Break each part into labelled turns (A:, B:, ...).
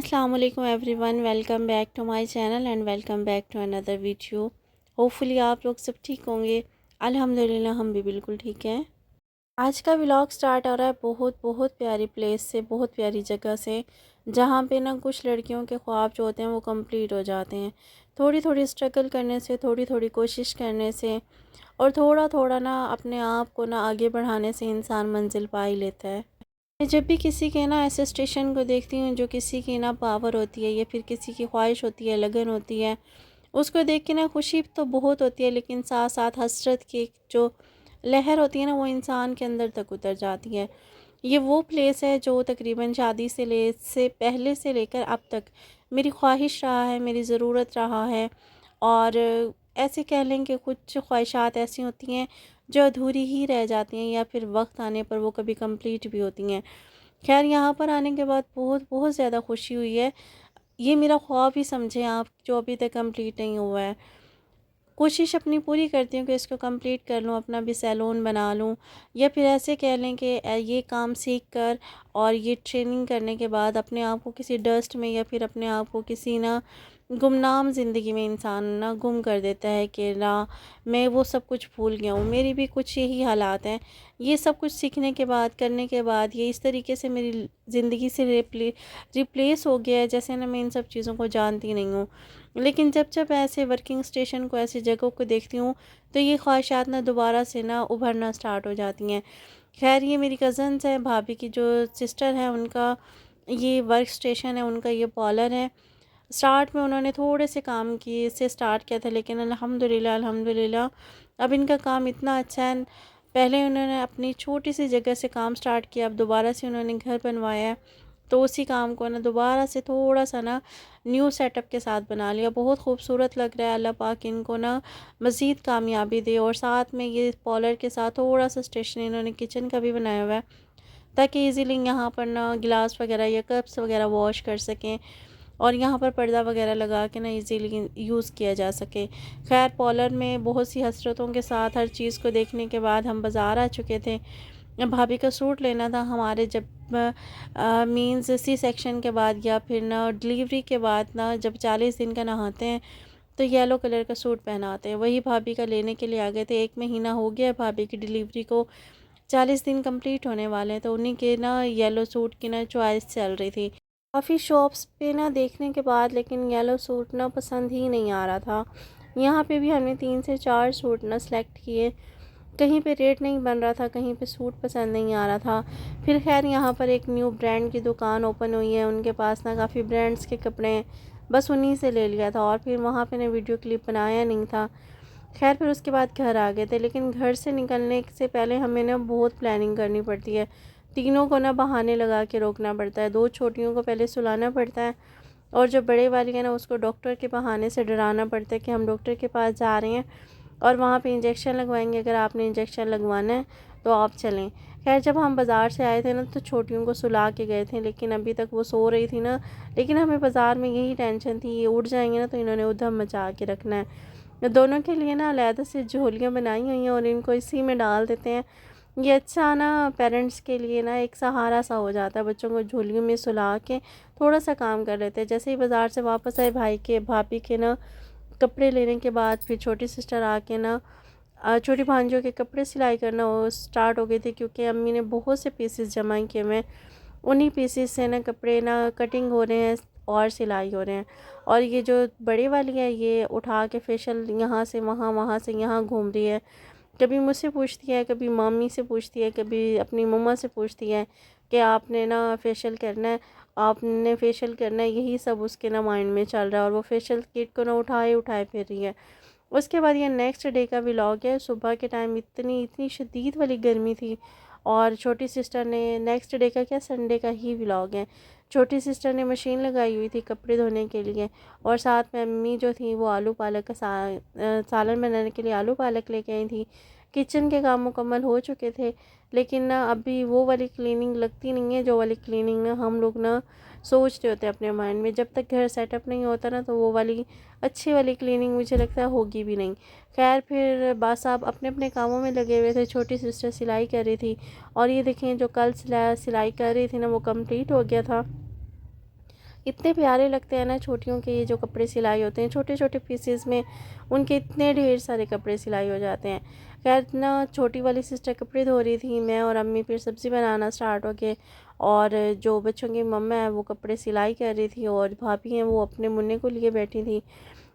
A: अस्सलाम वालेकुम everyone, welcome back to my channel and welcome back to another video. Hopefully आप लोग सब ठीक होंगे। अल्हम्दुलिल्लाह हम भी बिल्कुल ठीक हैं। आज का व्लॉग स्टार्ट हो रहा है बहुत बहुत प्यारी प्लेस से, बहुत प्यारी जगह से, जहाँ पे ना कुछ लड़कियों के ख्वाब जो होते हैं वो कंप्लीट हो जाते हैं। थोड़ी थोड़ी स्ट्रगल करने से, थोड़ी थोड़ी कोशिश करने से और थोड़ा थोड़ा ना अपने आप को ना आगे बढ़ाने से इंसान मंजिल पा ही लेता है। मैं जब भी किसी के ना ऐसे स्टेशन को देखती हूँ जो किसी की ना पावर होती है या फिर किसी की ख्वाहिश होती है, लगन होती है, उसको देख के ना खुशी तो बहुत होती है, लेकिन साथ साथ हसरत की जो लहर होती है ना वो इंसान के अंदर तक उतर जाती है। ये वो प्लेस है जो तकरीबन शादी से पहले से लेकर अब तक मेरी ख्वाहिश रहा है, मेरी ज़रूरत रहा है। और ऐसे कह लें कि कुछ ख्वाहिशात ऐसी होती हैं जो अधूरी ही रह जाती हैं या फिर वक्त आने पर वो कभी कंप्लीट भी होती हैं। खैर यहाँ पर आने के बाद बहुत बहुत ज़्यादा खुशी हुई है। ये मेरा ख्वाब ही समझें आप, जो अभी तक कंप्लीट नहीं हुआ है। कोशिश अपनी पूरी करती हूँ कि इसको कंप्लीट कर लूँ, अपना भी सैलून बना लूँ, या फिर ऐसे कह लें कि ये काम सीख कर और ये ट्रेनिंग करने के बाद अपने आप को किसी डस्ट में या फिर अपने आप को किसी ना गुमनाम ज़िंदगी में इंसान ना गुम कर देता है कि ना मैं वो सब कुछ भूल गया हूँ। मेरी भी कुछ यही हालात हैं। ये सब कुछ सीखने के बाद, करने के बाद ये इस तरीके से मेरी ज़िंदगी से रिप्लेस हो गया है जैसे ना मैं इन सब चीज़ों को जानती नहीं हूँ। लेकिन जब जब ऐसे वर्किंग स्टेशन को, ऐसी जगहों को देखती हूँ तो ये ख्वाहिशात ना दोबारा से ना उभरना स्टार्ट हो जाती हैं। खैर ये मेरी कज़न्स हैं, भाभी की जो सिस्टर है, उनका ये वर्क स्टेशन है, उनका ये पार्लर है। स्टार्ट में उन्होंने थोड़े से काम किए से स्टार्ट किया था, लेकिन अल्हम्दुलिल्लाह अल्हम्दुलिल्लाह अब इनका काम इतना अच्छा है। पहले उन्होंने अपनी छोटी सी जगह से काम स्टार्ट किया, अब दोबारा से उन्होंने घर बनवाया है, तो उसी काम को ना दोबारा से थोड़ा सा ना न्यू सेटअप के साथ बना लिया। बहुत खूबसूरत लग रहा है। अल्लाह पाक इनको ना मज़ीद कामयाबी दे। और साथ में ये पॉलर के साथ थोड़ा सा स्टेशन इन्होंने किचन का भी बनाया हुआ है, ताकि इजीली यहाँ पर ना गिलास वगैरह या कप्स वगैरह वॉश कर सकें और यहाँ पर पर्दा वगैरह लगा के ना इजीली यूज़ किया जा सके। खैर पॉलर में बहुत सी हसरतों के साथ हर चीज़ को देखने के बाद हम बाज़ार आ चुके थे। भाभी का सूट लेना था हमारे, जब मीन्स सी सेक्शन के बाद या फिर ना डिलीवरी के बाद ना जब 40 दिन का नहाते हैं तो येलो कलर का सूट पहनाते हैं। वही भाभी का लेने के लिए आ गए थे। 1 महीना हो गया है भाभी की डिलीवरी को, 40 दिन कंप्लीट होने वाले हैं, तो उन्हीं के ना येलो सूट की ना चॉइस चल रही थी। काफ़ी शॉप्स पे ना देखने के बाद लेकिन येलो सूट ना पसंद ही नहीं आ रहा था। यहाँ पे भी हमने 3 से 4 सूट ना सेलेक्ट किए। कहीं पे रेट नहीं बन रहा था, कहीं पे सूट पसंद नहीं आ रहा था। फिर खैर यहाँ पर एक न्यू ब्रांड की दुकान ओपन हुई है, उनके पास ना काफ़ी ब्रांड्स के कपड़े हैं, बस उन्हीं से ले लिया था। और फिर वहाँ पे ना वीडियो क्लिप बनाया नहीं था। खैर फिर उसके बाद घर आ गए थे, लेकिन घर से निकलने से पहले हमें ना बहुत प्लानिंग करनी पड़ती है। तीनों को ना बहाने लगा के रोकना पड़ता है। 2 छोटियों को पहले सुलाना पड़ता है और जो बड़े वाली है ना उसको डॉक्टर के बहाने से डराना पड़ता है कि हम डॉक्टर के पास जा रहे हैं और वहाँ पे इंजेक्शन लगवाएंगे, अगर आपने इंजेक्शन लगवाना है तो आप चलें। खैर जब हम बाज़ार से आए थे ना तो छोटियों को सुला के गए थे, लेकिन अभी तक वो सो रही थी ना। लेकिन हमें बाज़ार में यही टेंशन थी, ये उठ जाएंगे ना तो इन्होंने उधम मचा के रखना है। दोनों के लिए ना अलहदा से झोलियाँ बनाई हुई हैं और इनको इसी में डाल देते हैं। ये अच्छा ना पेरेंट्स के लिए ना एक सहारा सा हो जाता है, बच्चों को झोलियों में सुला के थोड़ा सा काम कर लेते हैं। जैसे ही बाज़ार से वापस आए भाभी के ना कपड़े लेने के बाद फिर छोटी सिस्टर आके ना छोटी भांजियों के कपड़े सिलाई करना वो स्टार्ट हो गई थी, क्योंकि अम्मी ने बहुत से पीसेस जमा किए हुए हैं। उन्हीं पीसेस से ना कपड़े ना कटिंग हो रहे हैं और सिलाई हो रहे हैं। और ये जो बड़ी वाली है ये उठा के फेशियल यहाँ से वहाँ, वहाँ से यहाँ घूम रही है। कभी मुझसे पूछती है, कभी मम्मी से पूछती है, कभी अपनी मम्मा से पूछती है कि आपने ना फेशियल करना है, आपने फेशियल करना है। यही सब उसके ना माइंड में चल रहा है और वो फेशियल किट को ना उठाए उठाए फिर रही है। उसके बाद ये नेक्स्ट डे का व्लॉग है। सुबह के टाइम इतनी इतनी शदीद वाली गर्मी थी और छोटी सिस्टर ने, नेक्स्ट डे का क्या, संडे का ही व्लॉग है, छोटी सिस्टर ने मशीन लगाई हुई थी कपड़े धोने के लिए और साथ में अम्मी जो थी वो आलू पालक का सालन बनाने के लिए आलू पालक लेके आई थी। किचन के काम मुकम्मल हो चुके थे, लेकिन ना अभी वो वाली क्लीनिंग लगती नहीं है जो वाली क्लीनिंग ना हम लोग ना सोचते होते हैं अपने माइंड में। जब तक घर सेटअप नहीं होता ना तो वो वाली अच्छी वाली क्लीनिंग मुझे लगता है होगी भी नहीं। खैर फिर बास साहब अपने अपने कामों में लगे हुए थे, छोटी सिस्टर सिलाई कर रही थी और ये देखें जो कल सिलाई कर रही थी ना वो कंप्लीट हो गया था। इतने प्यारे लगते हैं ना छोटियों के ये जो कपड़े सिलाई होते हैं, छोटे छोटे पीसेस में उनके इतने ढेर सारे कपड़े सिलाई हो जाते हैं। खैर ना, छोटी वाली सिस्टर कपड़े धो रही थी, मैं और अम्मी फिर सब्ज़ी बनाना स्टार्ट हो गए, और जो बच्चों की मम्मा है वो कपड़े सिलाई कर रही थी, और भाभी हैं वो अपने मुन्ने को लिए बैठी थी,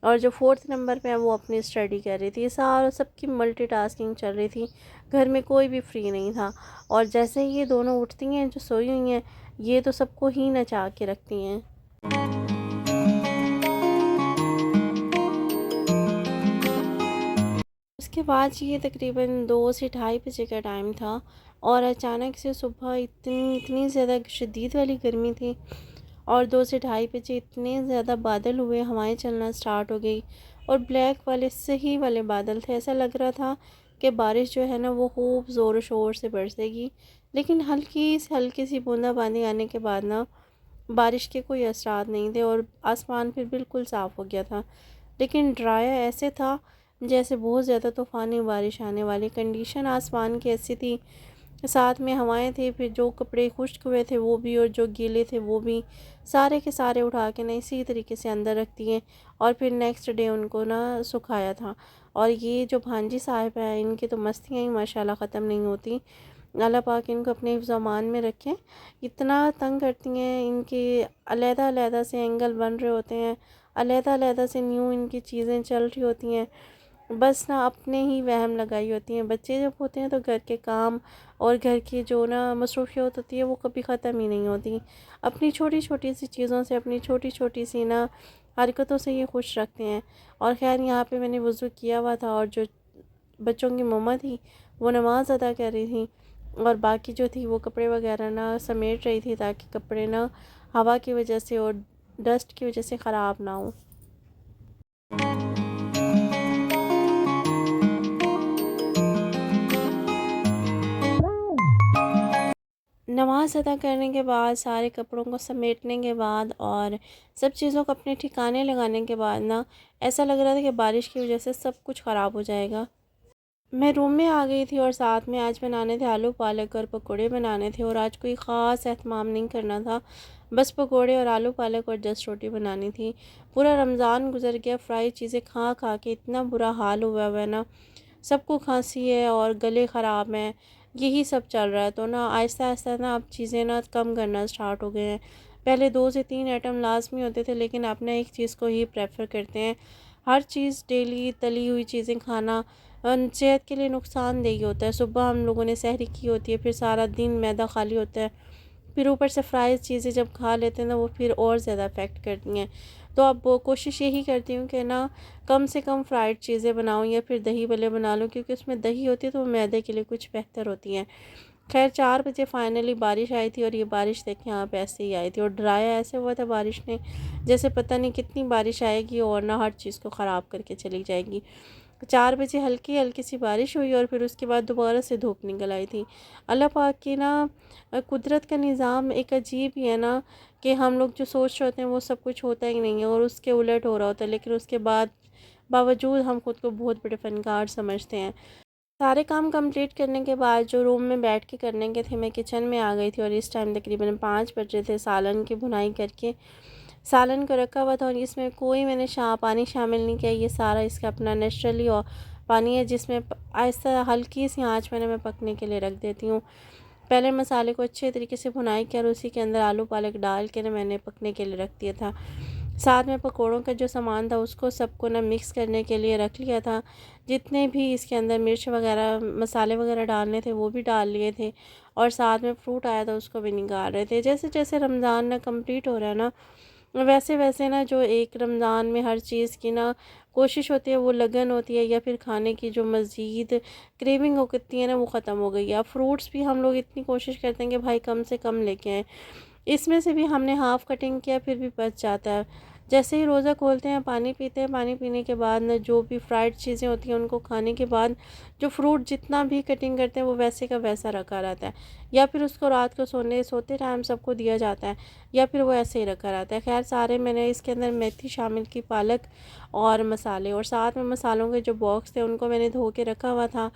A: और जो फोर्थ नंबर पे है वो अपनी स्टडी कर रही थी। ये सारा सबकी मल्टीटास्किंग चल रही थी, घर में कोई भी फ्री नहीं था। और जैसे ही ये दोनों उठती हैं जो सोई हुई हैं, ये तो सबको ही नचा के रखती हैं। उसके बाद ये तकरीबन 2 से ढाई बजे का टाइम था, और अचानक से सुबह इतनी इतनी ज़्यादा शदीद वाली गर्मी थी, और 2 से ढाई बजे इतने ज़्यादा बादल हुए, हवाएं चलना स्टार्ट हो गई, और ब्लैक वाले सही वाले बादल थे। ऐसा लग रहा था कि बारिश जो है ना वो खूब ज़ोर शोर से बरसेगी, लेकिन हल्की सी बूंदाबांदी आने के बाद ना बारिश के कोई असरात नहीं थे, और आसमान फिर बिल्कुल साफ़ हो गया था। लेकिन ड्राया ऐसे था जैसे बहुत ज़्यादा तूफ़ानी बारिश आने वाली कंडीशन आसमान की ऐसी थी। साथ में हवाएं थी, फिर जो कपड़े खुश्क हुए थे वो भी और जो गीले थे वो भी, सारे के सारे उठा के ना इसी तरीके से अंदर रख दिए, और फिर नेक्स्ट डे उनको ना सुखाया था। और ये जो भांजी साहिब है, इनकी तो मस्तियाँ ही माशाल्लाह ख़त्म नहीं होती। अल्लाह पाक इनको अपने हिफ्ज़-ओ-अमान में रखें। इतना तंग करती हैं, इनके अलहदा-अलहदा से एंगल बन रहे होते हैं, अलहदा-अलहदा से न्यू इनकी चीज़ें चल रही होती हैं, बस ना अपने ही वहम लगाई होती हैं। बच्चे जब होते हैं तो घर के काम और घर की जो ना मसरूफियत होती है वो कभी ख़त्म ही नहीं होती। अपनी छोटी छोटी सी चीज़ों से, अपनी छोटी छोटी सी ना हरकतों से ये खुश रखते हैं। और खैर यहाँ पे मैंने वज़ू किया हुआ था, और जो बच्चों की मम्मा थी वो नमाज़ अदा कर रही थी, और बाकी जो थी वो कपड़े वगैरह ना समेट रही थी, ताकि कपड़े ना हवा की वजह से और डस्ट की वजह से ख़राब ना हो। नमाज़ अदा करने के बाद, सारे कपड़ों को समेटने के बाद, और सब चीज़ों को अपने ठिकाने लगाने के बाद ना ऐसा लग रहा था कि बारिश की वजह से सब कुछ ख़राब हो जाएगा। मैं रूम में आ गई थी, और साथ में आज बनाने थे आलू पालक और पकोड़े बनाने थे, और आज कोई ख़ास एहतमाम नहीं करना था, बस पकोड़े और आलू पालक और जस्ट रोटी बनानी थी। पूरा रमज़ान गुजर गया, फ्राई चीज़ें खा खा के इतना बुरा हाल हुआ हुआ है ना, सबको खांसी है और गले ख़राब हैं, यही सब चल रहा है। तो ना आहिस्ता आहिस्ता ना अब चीज़ें ना कम करना स्टार्ट हो गए हैं। पहले 2 से 3 आइटम लाजमी होते थे, लेकिन अब ना एक चीज़ को ही प्रेफर करते हैं। हर चीज़ डेली तली हुई चीज़ें खाना सेहत के लिए नुकसानदेही होता है। सुबह हम लोगों ने सहरी की होती है, फिर सारा दिन मैदा खाली होता है, फिर ऊपर से फ्राइज़ चीज़ें जब खा लेते हैं ना वो फिर और ज़्यादा अफेक्ट करती हैं। तो अब वो कोशिश यही करती हूँ कि ना कम से कम फ्राइड चीज़ें बनाऊँ, या फिर दही भल्ले बना लूँ, क्योंकि उसमें दही होती है तो वो मैदे के लिए कुछ बेहतर होती हैं। खैर 4 बजे फाइनली बारिश आई थी, और ये बारिश देखें आप ऐसे ही आई थी, और डराया ऐसे हुआ था बारिश ने, जैसे पता नहीं कितनी बारिश आएगी और ना हर चीज़ को ख़राब करके चली जाएगी। 4 बजे हल्की हल्की सी बारिश हुई, और फिर उसके बाद दोबारा से धूप निकल आई थी। अल्लाह पाक की ना कुदरत का निज़ाम एक अजीब ही है ना, कि हम लोग जो सोच रहे होते हैं वो सब कुछ होता ही नहीं है, और उसके उलट हो रहा होता है, लेकिन उसके बाद बावजूद हम खुद को बहुत बड़े फ़नकार समझते हैं। सारे काम कंप्लीट करने के बाद जो रूम में बैठ के करने के थे, मैं किचन में आ गई थी, और इस टाइम तकरीबन 5 बज रहे थे। सालन की भुनाई करके सालन को रखा हुआ था, और इसमें कोई मैंने पानी शामिल नहीं किया, ये सारा इसका अपना नेचुरली और पानी है, जिसमें आहिस्ता हल्की सी आंच में मैं पकने के लिए रख देती हूँ। पहले मसाले को अच्छे तरीके से भुनाई किया, और उसी के अंदर आलू पालक डाल के ना मैंने पकने के लिए रख दिया था। साथ में पकोड़ों का जो सामान था उसको सबको ना मिक्स करने के लिए रख लिया था। जितने भी इसके अंदर मिर्च वगैरह मसाले वगैरह डालने थे वो भी डाल लिए थे, और साथ में फ्रूट आया था उसको भी निकाल रहे थे। जैसे जैसे रमज़ान ना कंप्लीट हो रहा है ना, वैसे वैसे ना जो एक रमज़ान में हर चीज़ की ना कोशिश होती है, वो लगन होती है, या फिर खाने की जो मज़ीद क्रेविंग होती है ना वो ख़त्म हो गई है। अब फ्रूट्स भी हम लोग इतनी कोशिश करते हैं कि भाई कम से कम लेके आएँ, इसमें से भी हमने हाफ़ कटिंग किया फिर भी बच जाता है। जैसे ही रोज़ा खोलते हैं पानी पीते हैं, पानी पीने के बाद ना जो भी फ्राइड चीज़ें होती हैं उनको खाने के बाद जो फ्रूट जितना भी कटिंग करते हैं वो वैसे का वैसा रखा रहता है, या फिर उसको रात को सोते टाइम सबको दिया जाता है, या फिर वो ऐसे ही रखा रहता है। खैर सारे मैंने इसके अंदर मेथी शामिल की, पालक और मसाले, और साथ में मसालों के जो बॉक्स थे उनको मैंने धो के रखा हुआ था।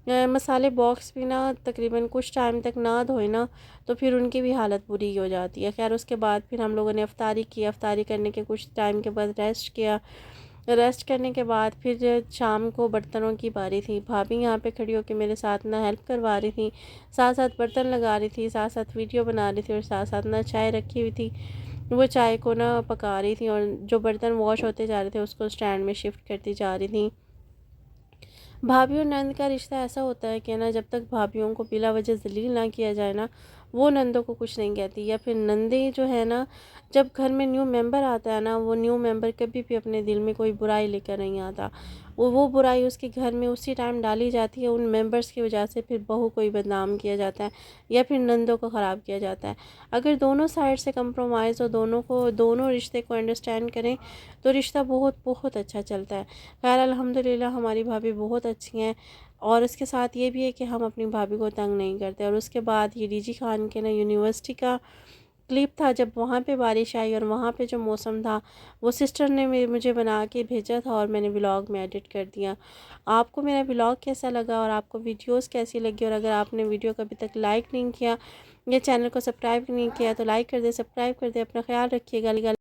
A: मसाले बॉक्स भी ना तकरीबन कुछ टाइम तक ना धोए ना तो फिर उनकी भी हालत बुरी हो जाती है। खैर उसके बाद फिर हम लोगों ने अफ्तारी की। अफ्तारी करने के कुछ टाइम के बाद रेस्ट किया। रेस्ट करने के बाद फिर शाम को बर्तनों की बारी थी। भाभी यहाँ पे खड़ी होकर मेरे साथ ना हेल्प करवा रही थी, साथ साथ बर्तन लगा रही थी, साथ साथ वीडियो बना रही थी और साथ साथ ना चाय रखी हुई थी, वो चाय को ना पका रही थी और जो बर्तन वॉश होते जा रहे थे उसको स्टैंड में शिफ्ट करती जा रही थी। भाभी और नंद का रिश्ता ऐसा होता है कि ना जब तक भाभीयों को बिला वजह जलील ना किया जाए ना, वो नंदों को कुछ नहीं कहती। या फिर नंदे जो है ना, जब घर में न्यू मेंबर आता है ना, वो न्यू मेंबर कभी भी अपने दिल में कोई बुराई लेकर नहीं आता। वो बुराई उसके घर में उसी टाइम डाली जाती है, उन मेंबर्स की वजह से फिर बहू को ही बदनाम किया जाता है या फिर नंदों को ख़राब किया जाता है। अगर दोनों साइड से कंप्रोमाइज़ और दोनों रिश्ते को अंडरस्टैंड करें तो रिश्ता बहुत बहुत अच्छा चलता है। खैर अल्हम्दुलिल्लाह हमारी भाभी बहुत अच्छी हैं। और उसके साथ ये भी है कि हम अपनी भाभी को तंग नहीं करते। और उसके बाद ये डीजी खान के ना यूनिवर्सिटी का क्लिप था, जब वहाँ पे बारिश आई और वहाँ पे जो मौसम था, वो सिस्टर ने मुझे बना के भेजा था और मैंने व्लॉग में एडिट कर दिया। आपको मेरा व्लॉग कैसा लगा और आपको वीडियोस कैसी लगी, और अगर आपने वीडियो को अभी तक लाइक नहीं किया या चैनल को सब्सक्राइब नहीं किया तो लाइक कर दे, सब्सक्राइब कर दे। अपना ख्याल रखिएगा।